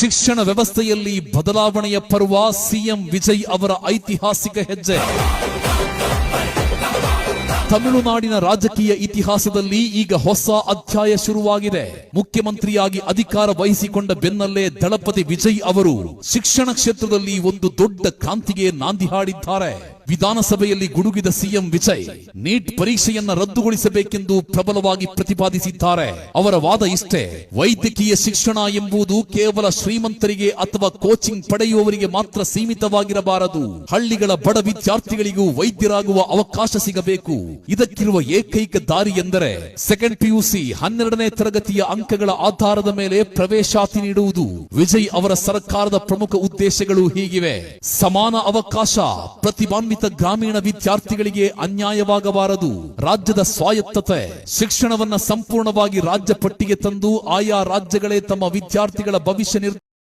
ಶಿಕ್ಷಣ ವ್ಯವಸ್ಥೆಯಲ್ಲಿ ಬದಲಾವಣೆಯ ಪರ್ವ ಸಿಎಂ ವಿಜಯ್ ಅವರ ಐತಿಹಾಸಿಕ ಹೆಜ್ಜೆ. ತಮಿಳುನಾಡಿನ ರಾಜಕೀಯ ಇತಿಹಾಸದಲ್ಲಿ ಈಗ ಹೊಸ ಅಧ್ಯಾಯ ಶುರುವಾಗಿದೆ. ಮುಖ್ಯಮಂತ್ರಿಯಾಗಿ ಅಧಿಕಾರ ವಹಿಸಿಕೊಂಡ ಬೆನ್ನಲ್ಲೇ ದಳಪತಿ ವಿಜಯ್ ಅವರು ಶಿಕ್ಷಣ ಕ್ಷೇತ್ರದಲ್ಲಿ ಒಂದು ದೊಡ್ಡ ಕ್ರಾಂತಿಗೆ ನಾಂದಿ ಹಾಡಿದ್ದಾರೆ. ವಿಧಾನಸಭೆಯಲ್ಲಿ ಗುಡುಗಿದ ಸಿಎಂ ವಿಜಯ್ ನೀಟ್ ಪರೀಕ್ಷೆಯನ್ನ ರದ್ದುಗೊಳಿಸಬೇಕೆಂದು ಪ್ರಬಲವಾಗಿ ಪ್ರತಿಪಾದಿಸಿದ್ದಾರೆ. ಅವರ ವಾದ ಇಷ್ಟೇ: ವೈದ್ಯಕೀಯ ಶಿಕ್ಷಣ ಎಂಬುದು ಕೇವಲ ಶ್ರೀಮಂತರಿಗೆ ಅಥವಾ ಕೋಚಿಂಗ್ ಪಡೆಯುವವರಿಗೆ ಮಾತ್ರ ಸೀಮಿತವಾಗಿರಬಾರದು. ಹಳ್ಳಿಗಳ ಬಡ ವಿದ್ಯಾರ್ಥಿಗಳಿಗೂ ವೈದ್ಯರಾಗುವ ಅವಕಾಶ ಸಿಗಬೇಕು. ಇದಕ್ಕಿರುವ ಏಕೈಕ ದಾರಿ ಎಂದರೆ ಸೆಕೆಂಡ್ ಪಿಯುಸಿ 12ನೇ ತರಗತಿಯ ಅಂಕಗಳ ಆಧಾರದ ಮೇಲೆ ಪ್ರವೇಶಾತಿ ನೀಡುವುದು. ವಿಜಯ್ ಅವರ ಸರ್ಕಾರದ ಪ್ರಮುಖ ಉದ್ದೇಶಗಳು ಹೀಗಿವೆ: ಸಮಾನ ಅವಕಾಶ, ಪ್ರತಿಭಾನ್ವಿತ ಗ್ರಾಮೀಣ ವಿದ್ಯಾರ್ಥಿಗಳಿಗೆ ಅನ್ಯಾಯವಾಗಬಾರದು, ರಾಜ್ಯದ ಸ್ವಾಯತ್ತತೆ, ಶಿಕ್ಷಣವನ್ನ ಸಂಪೂರ್ಣವಾಗಿ ರಾಜ್ಯ ಪಟ್ಟಿಗೆ ತಂದು ಆಯಾ ರಾಜ್ಯಗಳೇ ತಮ್ಮ ವಿದ್ಯಾರ್ಥಿಗಳ ಭವಿಷ್ಯ